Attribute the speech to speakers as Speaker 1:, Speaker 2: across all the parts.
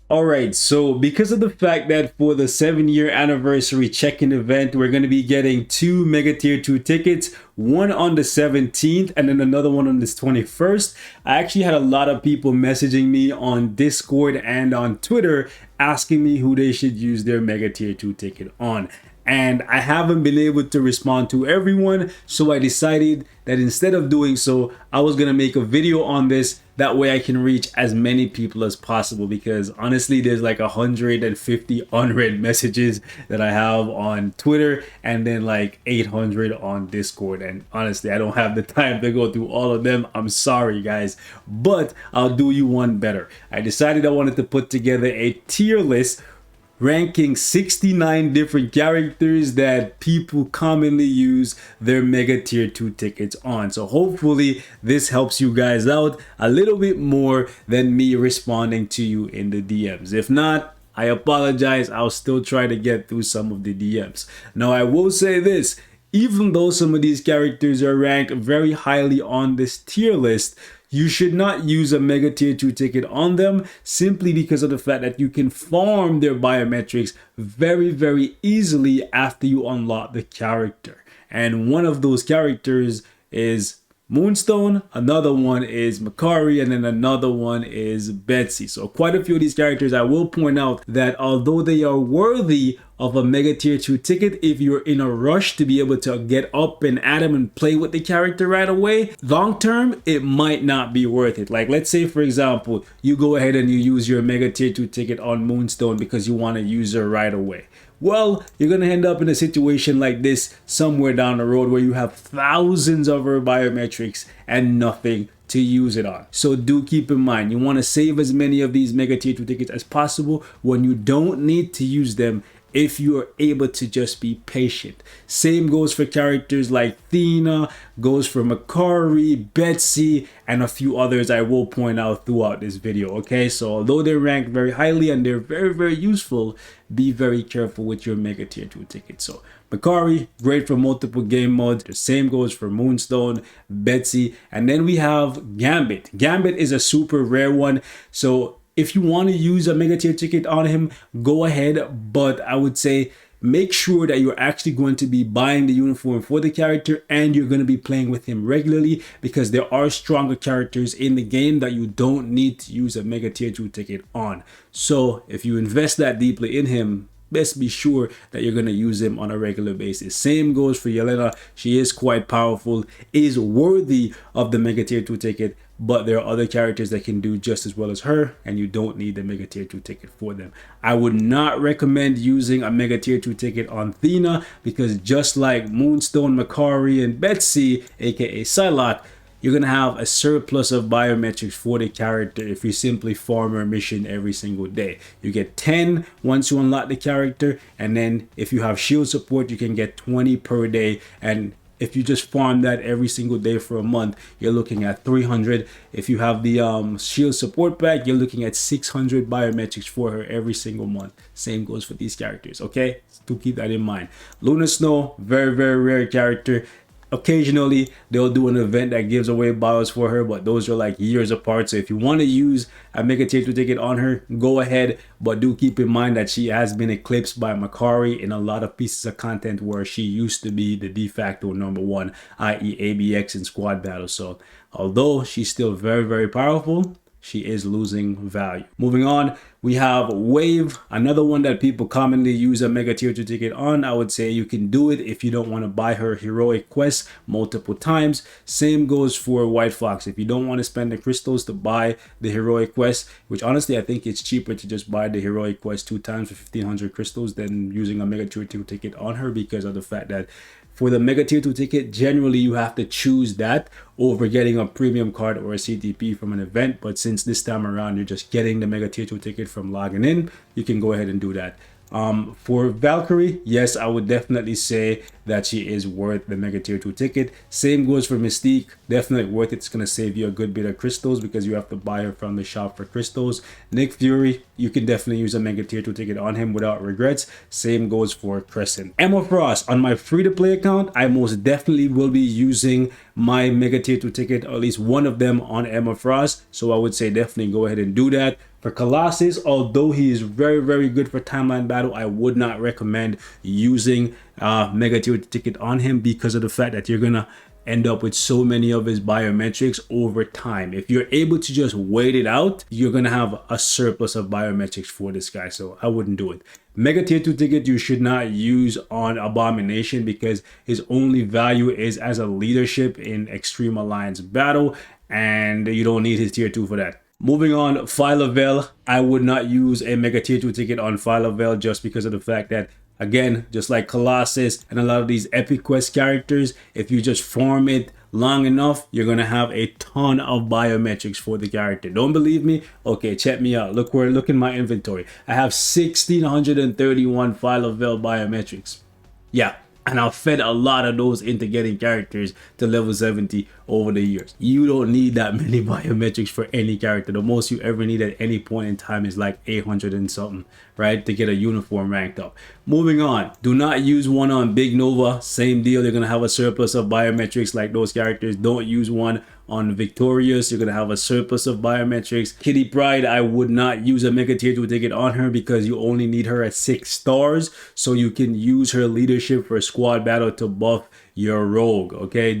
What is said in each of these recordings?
Speaker 1: Alright, so because of the fact that for the 7-year anniversary check-in event, we're going to be getting 2 Mega Tier 2 tickets, one on the 17th and then another one on the 21st. I actually had a lot of people messaging me on Discord and on Twitter asking me who they should use their Mega Tier 2 ticket on. And I haven't been able to respond to everyone, so I decided that instead of doing so, I was gonna make a video on this. That way I can reach as many people as possible, because honestly there's like 150 unread messages that I have on Twitter and then like 800 on Discord, and honestly I don't have the time to go through all of them. I'm sorry guys, but I'll do you one better. I decided I wanted to put together a tier list ranking 69 different characters that people commonly use their Mega Tier 2 tickets on. So hopefully this helps you guys out a little bit more than me responding to you in the DMs. If not, I apologize. I'll still try to get through some of the DMs. Now I will say this, even though some of these characters are ranked very highly on this tier list, you should not use a Mega Tier 2 ticket on them, simply because of the fact that you can farm their biometrics very easily after you unlock the character. And one of those characters is Moonstone, another one is Makari, and then another one is Betsy. So quite a few of these characters, I will point out that although they are worthy of a Mega Tier 2 ticket, if you're in a rush to be able to get up and at them and play with the character right away, long term, it might not be worth it. Like let's say for example, you go ahead and you use your Mega Tier 2 ticket on Moonstone because you want to use her right away. Well, you're going to end up in a situation like this somewhere down the road where you have thousands of her biometrics and nothing to use it on. So do keep in mind, you want to save as many of these Mega Tier 2 tickets as possible when you don't need to use them, if you are able to just be patient. Same goes for characters like Thena, goes for Makari, Betsy, and a few others I will point out throughout this video, okay? So although they're ranked very highly and they're very useful, be very careful with your Mega Tier 2 tickets. So Makari, great for multiple game modes. The same goes for Moonstone, Betsy, and then we have Gambit. Gambit is a super rare one, so if you want to use a Mega Tier ticket on him, go ahead, but I would say make sure that you're actually going to be buying the uniform for the character and you're going to be playing with him regularly, because there are stronger characters in the game that you don't need to use a Mega Tier 2 ticket on. So if you invest that deeply in him, best be sure that you're going to use him on a regular basis. Same goes for Yelena. She is quite powerful, is worthy of the Mega Tier 2 ticket, but there are other characters that can do just as well as her, and you don't need the Mega Tier 2 ticket for them. I would not recommend using a Mega Tier 2 ticket on Thena, because just like Moonstone, Makari, and Betsy, aka Psylocke, you're going to have a surplus of biometrics for the character if you simply farm her mission every single day. You get 10 once you unlock the character, and then if you have shield support, you can get 20 per day, and if you just farm that every single day for a month, you're looking at 300. If you have the shield support pack, you're looking at 600 biometrics for her every single month. Same goes for these characters, okay? So keep that in mind. Luna Snow, very rare character. Occasionally they'll do an event that gives away bios for her, but those are like years apart. So if you want to use a Mega Tier 2 ticket on her, go ahead, but do keep in mind that she has been eclipsed by Makari in a lot of pieces of content where she used to be the de facto #1, i.e. ABX in squad battles. So although she's still very powerful, she is losing value. Moving on, we have Wave, another one that people commonly use a Mega Tier 2 ticket on. I would say you can do it if you don't want to buy her heroic quest multiple times. Same goes for White Fox. If you don't want to spend the crystals to buy the heroic quest, which honestly I think it's cheaper to just buy the heroic quest 2 times for 1500 crystals than using a Mega Tier 2 ticket on her, because of the fact that for the Mega Tier 2 ticket, generally you have to choose that over getting a premium card or a CTP from an event. But since this time around you're just getting the Mega Tier 2 ticket from logging in, you can go ahead and do that. For Valkyrie, yes, I would definitely say that she is worth the Mega Tier 2 ticket. Same goes for Mystique, definitely worth it. It's going to save you a good bit of crystals because you have to buy her from the shop for crystals. Nick Fury, you can definitely use a Mega Tier 2 ticket on him without regrets. Same goes for Crescent. Emma Frost, on my free-to-play account, I most definitely will be using my Mega Tier 2 ticket, or at least one of them, on Emma Frost. So I would say definitely go ahead and do that. For Colossus, although he is very, very good for timeline battle, I would not recommend using Mega Tier ticket on him because of the fact that you're gonna end up with so many of his biometrics over time. If you're able to just wait it out, you're gonna have a surplus of biometrics for this guy, so I wouldn't do it. Mega Tier 2 ticket you should not use on Abomination because his only value is as a leadership in Extreme Alliance battle, and you don't need his Tier 2 for that. Moving on, Phyla-Vell. I would not use a Mega Tier 2 ticket on Phyla-Vell just because of the fact that, again, just like Colossus and a lot of these Epic Quest characters, if you just farm it long enough, you're going to have a ton of biometrics for the character. Don't believe me? Okay, check me out. Look in my inventory. I have 1,631 Phyla-Vell biometrics. Yeah. And I've fed a lot of those into getting characters to level 70 over the years. You don't need that many biometrics for any character. The most you ever need at any point in time is like 800 and something, right? To get a uniform ranked up. Moving on, do not use one on Big Nova. Same deal, they're gonna have a surplus of biometrics like those characters. Don't use one on Victorious, you're gonna have a surplus of biometrics. Kitty Pryde, I would not use a Mega Tier 2 ticket on her because you only need her at 6 stars, so you can use her leadership for a squad battle to buff your rogue. Okay,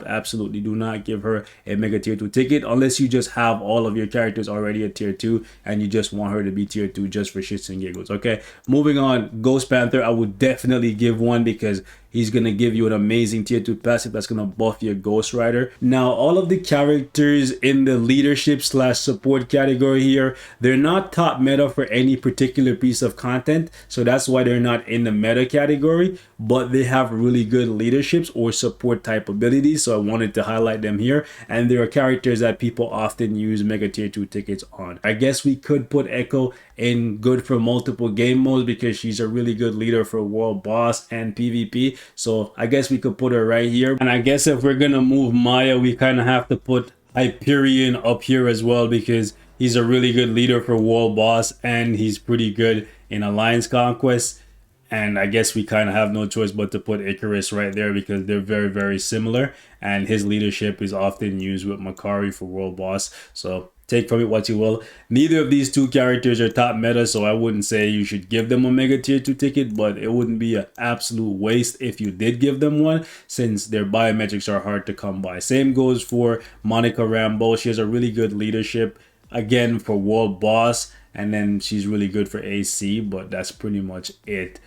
Speaker 1: absolutely do not give her a Mega Tier 2 ticket unless you just have all of your characters already at Tier 2 and you just want her to be Tier 2 just for shits and giggles. Okay, moving on, Ghost Panther, I would definitely give one because he's gonna give you an amazing Tier 2 passive that's gonna buff your Ghost Rider. Now, all of the characters in the leadership slash support category here, they're not top meta for any particular piece of content, so that's why they're not in the meta category, but they have really good leaderships or support type abilities, so I wanted to highlight them here. And there are characters that people often use Mega Tier 2 tickets on. I guess we could put Echo in good for multiple game modes because she's a really good leader for World Boss and PvP, so I guess we could put her right here. And I guess if we're gonna move Maya, we kind of have to put Hyperion up here as well because he's a really good leader for World Boss and he's pretty good in Alliance Conquest. And I guess we kind of have no choice but to put Icarus right there because they're very, very similar. And his leadership is often used with Makari for World Boss. So take from it what you will. Neither of these two characters are top meta, so I wouldn't say you should give them a Mega Tier 2 ticket, but it wouldn't be an absolute waste if you did give them one, since their biometrics are hard to come by. Same goes for Monica Rambeau. She has a really good leadership, again, for World Boss, and then she's really good for AC, but that's pretty much it.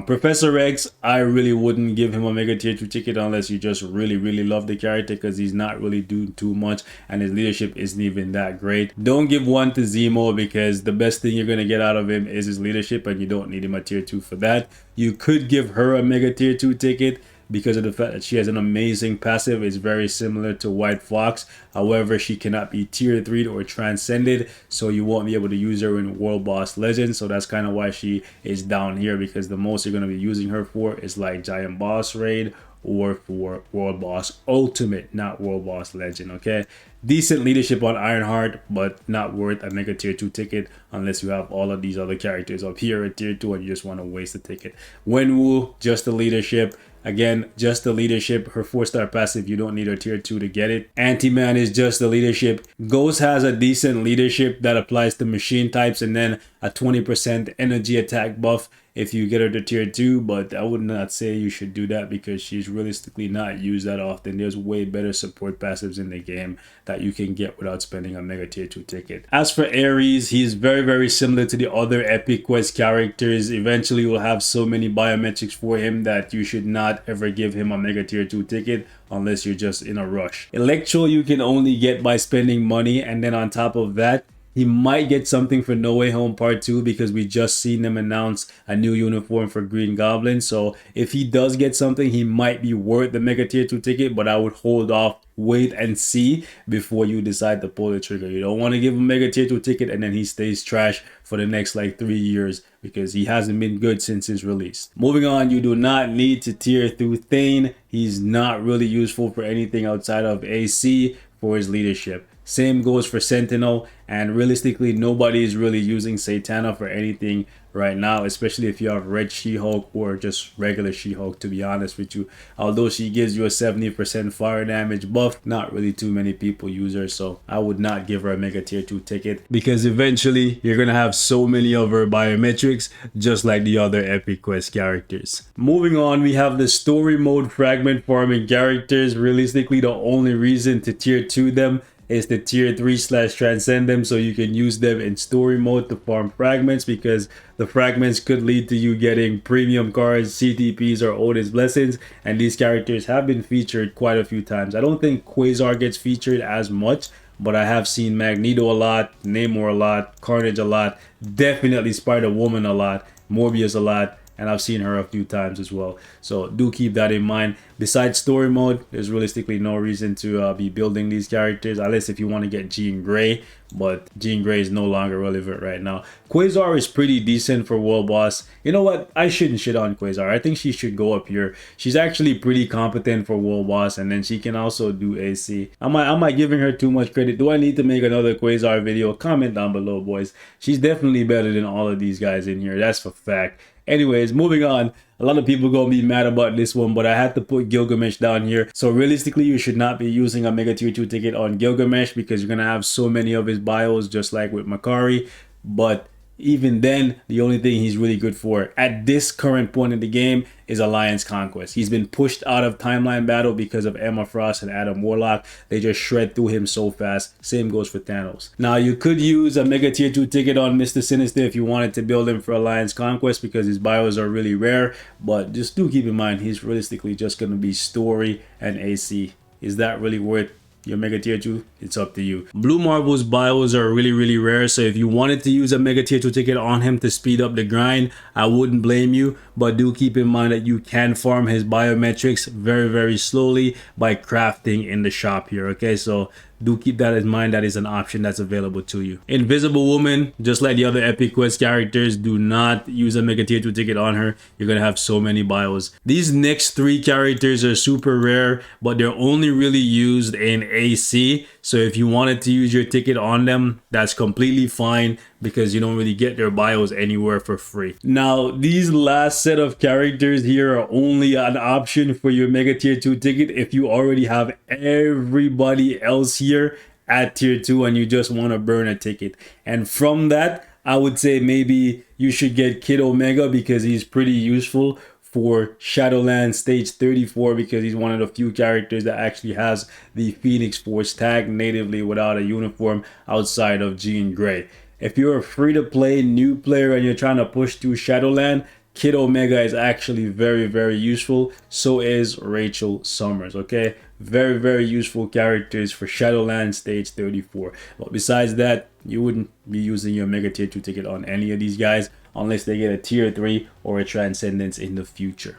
Speaker 1: Professor X, I really wouldn't give him a Mega Tier 2 ticket unless you just really, really love the character because he's not really doing too much and his leadership isn't even that great. Don't give one to Zemo because the best thing you're going to get out of him is his leadership and you don't need him a Tier 2 for that. You could give her a Mega Tier 2 ticket because of the fact that she has an amazing passive. It's very similar to White Fox. However, she cannot be Tier 3 or transcended, so you won't be able to use her in World Boss Legend. So that's kind of why she is down here, because the most you're going to be using her for is like Giant Boss Raid or for World Boss Ultimate, not World Boss Legend. Okay, decent leadership on Ironheart, but not worth a Mega Tier 2 ticket unless you have all of these other characters up here at Tier 2 and you just want to waste the ticket. Wenwu, just the leadership. Again, just the leadership. Her 4-star passive, you don't need her Tier 2 to get it. Anti-Man is just the leadership. Ghost has a decent leadership that applies to machine types and then a 20% energy attack buff if you get her to Tier 2, but I would not say you should do that because she's realistically not used that often. There's way better support passives in the game that you can get without spending a Mega Tier 2 ticket. As for Ares, he's very, very similar to the other Epic Quest characters. Eventually, you'll have so many biometrics for him that you should not ever give him a Mega Tier 2 ticket unless you're just in a rush. Electro, you can only get by spending money, and then on top of that, he might get something for No Way Home Part 2 because we just seen them announce a new uniform for Green Goblin. So if he does get something, he might be worth the Mega Tier 2 ticket, but I would hold off, wait and see before you decide to pull the trigger. You don't want to give him Mega Tier 2 ticket and then he stays trash for the next like 3 years because he hasn't been good since his release. Moving on, you do not need to tier through Thane. He's not really useful for anything outside of AC for his leadership. Same goes for Sentinel, and realistically nobody is really using Satana for anything right now, especially if you have Red She-Hulk or just regular She-Hulk, to be honest with you. Although she gives you a 70% fire damage buff, not really too many people use her, so I would not give her a Mega Tier 2 ticket, because eventually you're gonna have so many of her biometrics just like the other Epic Quest characters. Moving on, we have the story mode fragment farming characters. Realistically, the only reason to tier 2 them is the tier 3 / transcend them, so you can use them in story mode to farm fragments, because the fragments could lead to you getting premium cards, CTPs, or Odin's blessings, and these characters have been featured quite a few times. I don't think Quasar gets featured as much, but I have seen Magneto a lot, Namor a lot, Carnage a lot, definitely Spider-Woman a lot, Morbius a lot, and I've seen her a few times as well. So do keep that in mind. Besides story mode, there's realistically no reason to be building these characters, unless if you want to get Jean Grey, but Jean Grey is no longer relevant right now. Quasar is pretty decent for World Boss. You know what? I shouldn't shit on Quasar. I think she should go up here. She's actually pretty competent for World Boss, and then she can also do AC. Am I giving her too much credit? Do I need to make another Quasar video? Comment down below, boys. She's definitely better than all of these guys in here. That's for fact. Anyways, moving on. A lot of people gonna be mad about this one, but I had to put Gilgamesh down here. So realistically, you should not be using a Mega Tier 2 ticket on Gilgamesh, because you're gonna have so many of his bios, just like with Makari. But even then, the only thing he's really good for at this current point in the game is Alliance Conquest. He's been pushed out of Timeline Battle because of Emma Frost and Adam Warlock. They just shred through him so fast. Same goes for Thanos. Now, you could use a Mega Tier 2 ticket on Mr. Sinister if you wanted to build him for Alliance Conquest, because his bios are really rare. But just do keep in mind, he's realistically just going to be story and AC. Is that really worth your Mega Tier 2? It's up to you. Blue Marvel's bios are really rare, so if you wanted to use a Mega Tier 2 ticket on him to speed up the grind, I wouldn't blame you, but do keep in mind that you can farm his biometrics very slowly by crafting in the shop here, okay? So do keep that in mind. That is an option that's available to you. Invisible Woman, just like the other Epic Quest characters, do not use a Mega Tier 2 ticket on her. You're gonna have so many bios. These next 3 characters are super rare, but they're only really used in AC. So if you wanted to use your ticket on them, that's completely fine, because you don't really get their bios anywhere for free. Now, these last set of characters here are only an option for your Mega Tier 2 ticket if you already have everybody else here at Tier 2 and you just want to burn a ticket. And from that, I would say maybe you should get Kid Omega, because he's pretty useful for Shadowlands stage 34, because he's one of the few characters that actually has the Phoenix Force tag natively without a uniform outside of Jean Grey. If you're a free-to-play new player and you're trying to push through Shadowland, Kid Omega is actually very useful. So is Rachel Summers, okay? Very useful characters for Shadowlands stage 34. But besides that, you wouldn't be using your Mega Tier 2 ticket on any of these guys unless they get a Tier 3 or a Transcendence in the future.